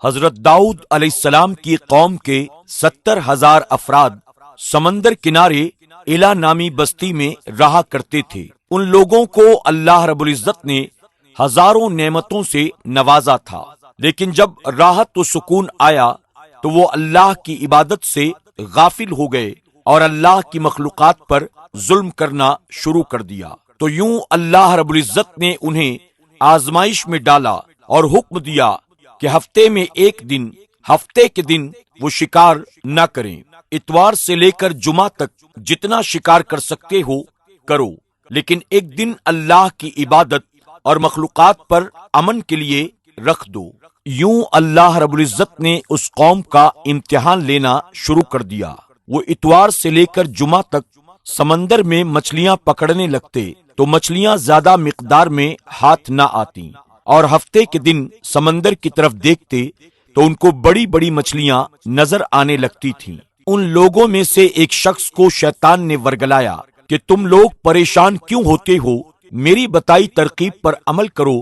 حضرت داؤد علیہ السلام کی قوم کے 70,000 افراد سمندر کنارے ایلا نامی بستی میں رہا کرتے تھے۔ ان لوگوں کو اللہ رب العزت نے ہزاروں نعمتوں سے نوازا تھا، لیکن جب راحت و سکون آیا تو وہ اللہ کی عبادت سے غافل ہو گئے اور اللہ کی مخلوقات پر ظلم کرنا شروع کر دیا۔ تو یوں اللہ رب العزت نے انہیں آزمائش میں ڈالا اور حکم دیا کہ ہفتے میں ایک دن، ہفتے کے دن وہ شکار نہ کریں۔ اتوار سے لے کر جمعہ تک جتنا شکار کر سکتے ہو کرو، لیکن ایک دن اللہ کی عبادت اور مخلوقات پر امن کے لیے رکھ دو۔ یوں اللہ رب العزت نے اس قوم کا امتحان لینا شروع کر دیا۔ وہ اتوار سے لے کر جمعہ تک سمندر میں مچھلیاں پکڑنے لگتے تو مچھلیاں زیادہ مقدار میں ہاتھ نہ آتی، اور ہفتے کے دن سمندر کی طرف دیکھتے تو ان کو بڑی بڑی مچھلیاں نظر آنے لگتی تھیں۔ ان لوگوں میں سے ایک شخص کو شیطان نے ورگلایا کہ تم لوگ پریشان کیوں ہوتے ہو؟ میری بتائی ترکیب پر عمل کرو،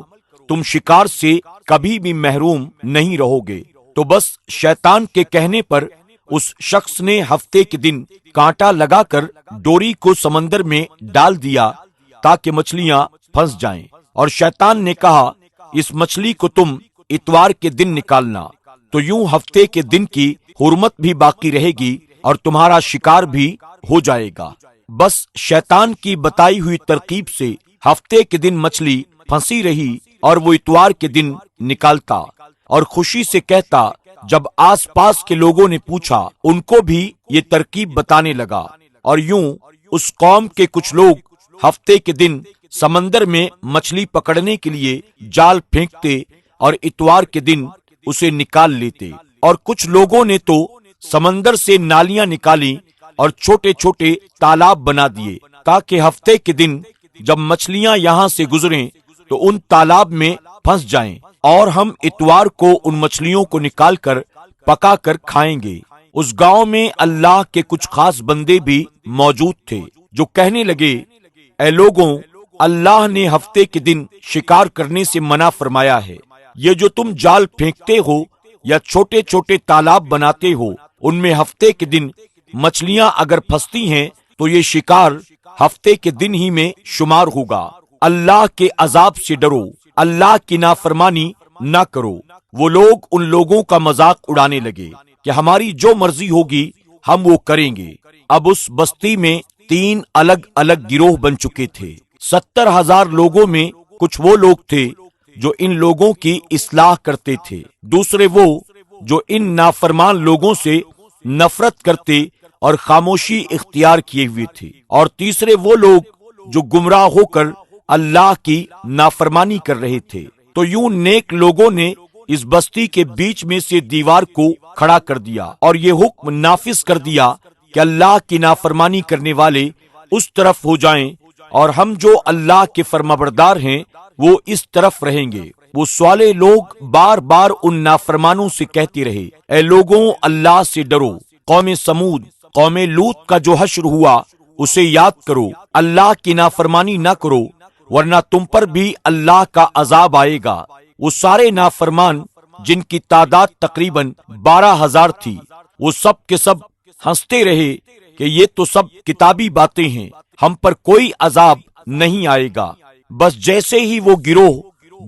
تم شکار سے کبھی بھی محروم نہیں رہو گے۔ تو بس شیطان کے کہنے پر اس شخص نے ہفتے کے دن کانٹا لگا کر ڈوری کو سمندر میں ڈال دیا تاکہ مچھلیاں پھنس جائیں، اور شیطان نے کہا اس مچھلی کو تم اتوار کے دن نکالنا، تو یوں ہفتے کے دن کی حرمت بھی باقی رہے گی اور تمہارا شکار بھی ہو جائے گا۔ بس شیطان کی بتائی ہوئی ترکیب سے ہفتے کے دن مچھلی پھنسی رہی اور وہ اتوار کے دن نکالتا اور خوشی سے کہتا۔ جب آس پاس کے لوگوں نے پوچھا، ان کو بھی یہ ترکیب بتانے لگا، اور یوں اس قوم کے کچھ لوگ ہفتے کے دن سمندر میں مچھلی پکڑنے کے لیے جال پھینکتے اور اتوار کے دن اسے نکال لیتے، اور کچھ لوگوں نے تو سمندر سے نالیاں نکالی اور چھوٹے چھوٹے تالاب بنا دیے تاکہ ہفتے کے دن جب مچھلیاں یہاں سے گزریں تو ان تالاب میں پھنس جائیں، اور ہم اتوار کو ان مچھلیوں کو نکال کر پکا کر کھائیں گے۔ اس گاؤں میں اللہ کے کچھ خاص بندے بھی موجود تھے جو کہنے لگے، اے لوگوں، اللہ نے ہفتے کے دن شکار کرنے سے منع فرمایا ہے۔ یہ جو تم جال پھینکتے ہو یا چھوٹے چھوٹے تالاب بناتے ہو، ان میں ہفتے کے دن مچھلیاں اگر پھنستی ہیں تو یہ شکار ہفتے کے دن ہی میں شمار ہوگا۔ اللہ کے عذاب سے ڈرو، اللہ کی نافرمانی نہ کرو۔ وہ لوگ ان لوگوں کا مذاق اڑانے لگے کہ ہماری جو مرضی ہوگی ہم وہ کریں گے۔ اب اس بستی میں 3 الگ الگ گروہ بن چکے تھے۔ 70,000 لوگوں میں کچھ وہ لوگ تھے جو ان لوگوں کی اصلاح کرتے تھے، دوسرے وہ جو ان نافرمان لوگوں سے نفرت کرتے اور خاموشی اختیار کیے ہوئے تھے، اور تیسرے وہ لوگ جو گمراہ ہو کر اللہ کی نافرمانی کر رہے تھے۔ تو یوں نیک لوگوں نے اس بستی کے بیچ میں سے دیوار کو کھڑا کر دیا اور یہ حکم نافذ کر دیا کہ اللہ کی نافرمانی کرنے والے اس طرف ہو جائیں اور ہم جو اللہ کے فرمانبردار ہیں وہ اس طرف رہیں گے۔ وہ صالح لوگ بار بار ان نافرمانوں سے کہتے رہے، اے لوگوں، اللہ سے ڈرو۔ قوم سمود، قوم لوط کا جو حشر ہوا اسے یاد کرو، اللہ کی نافرمانی نہ کرو ورنہ تم پر بھی اللہ کا عذاب آئے گا۔ وہ سارے نافرمان جن کی تعداد تقریباً 12,000 تھی، وہ سب کے سب ہنستے رہے کہ یہ تو سب کتابی باتیں ہیں، ہم پر کوئی عذاب نہیں آئے گا۔ بس جیسے ہی وہ گروہ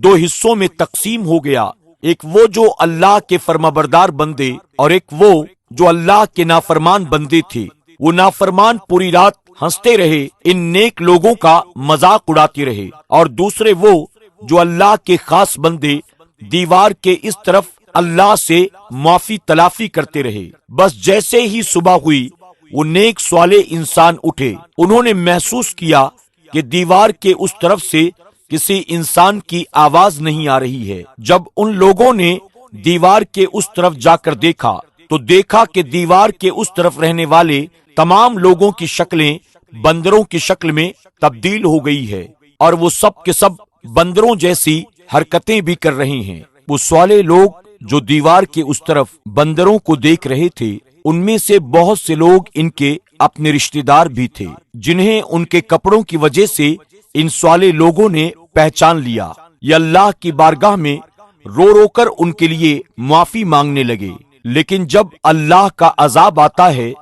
2 حصوں میں تقسیم ہو گیا، ایک وہ جو اللہ کے فرمانبردار بندے اور ایک وہ جو اللہ کے نافرمان بندے تھے، وہ نافرمان پوری رات ہنستے رہے، ان نیک لوگوں کا مذاق اڑاتے رہے، اور دوسرے وہ جو اللہ کے خاص بندے دیوار کے اس طرف اللہ سے معافی تلافی کرتے رہے۔ بس جیسے ہی صبح ہوئی وہ نیک صالح انسان اٹھے، انہوں نے محسوس کیا کہ دیوار کے اس طرف سے کسی انسان کی آواز نہیں آ رہی ہے۔ جب ان لوگوں نے دیوار کے اس طرف جا کر دیکھا تو دیکھا کہ دیوار کے اس طرف رہنے والے تمام لوگوں کی شکلیں بندروں کی شکل میں تبدیل ہو گئی ہے، اور وہ سب کے سب بندروں جیسی حرکتیں بھی کر رہے ہیں۔ وہ صالح لوگ جو دیوار کے اس طرف بندروں کو دیکھ رہے تھے، ان میں سے بہت سے لوگ ان کے اپنے رشتہ دار بھی تھے، جنہیں ان کے کپڑوں کی وجہ سے ان صالح لوگوں نے پہچان لیا۔ یہ اللہ کی بارگاہ میں رو رو کر ان کے لیے معافی مانگنے لگے، لیکن جب اللہ کا عذاب آتا ہے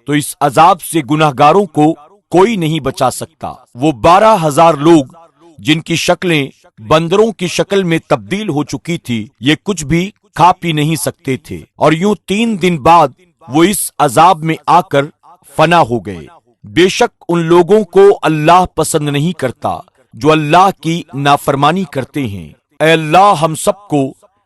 تو اس عذاب سے گناہگاروں کو کوئی نہیں بچا سکتا۔ وہ 12,000 لوگ جن کی شکلیں بندروں کی شکل میں تبدیل ہو چکی تھی، یہ کچھ بھی کھا پی نہیں سکتے تھے، اور یوں 3 دن بعد وہ اس عذاب میں آ کر فنا ہو گئے۔ بے شک ان لوگوں کو اللہ پسند نہیں کرتا جو اللہ کی نافرمانی کرتے ہیں۔ اے اللہ ہم سب کو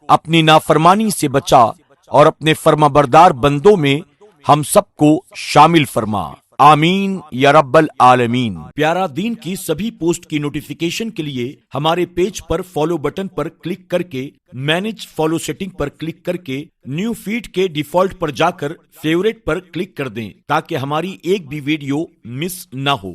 اپنی نافرمانی سے بچا اور اپنے فرمانبردار بندوں میں ہم سب کو شامل فرما، آمین یا رب العالمین۔ پیارا دین کی سبھی پوسٹ کی نوٹیفیکیشن کے لیے ہمارے پیج پر فالو بٹن پر کلک کر کے مینج فالو سیٹنگ پر کلک کر کے نیو فیڈ کے ڈیفالٹ پر جا کر فیورٹ پر کلک کر دیں تاکہ ہماری ایک بھی ویڈیو مس نہ ہو۔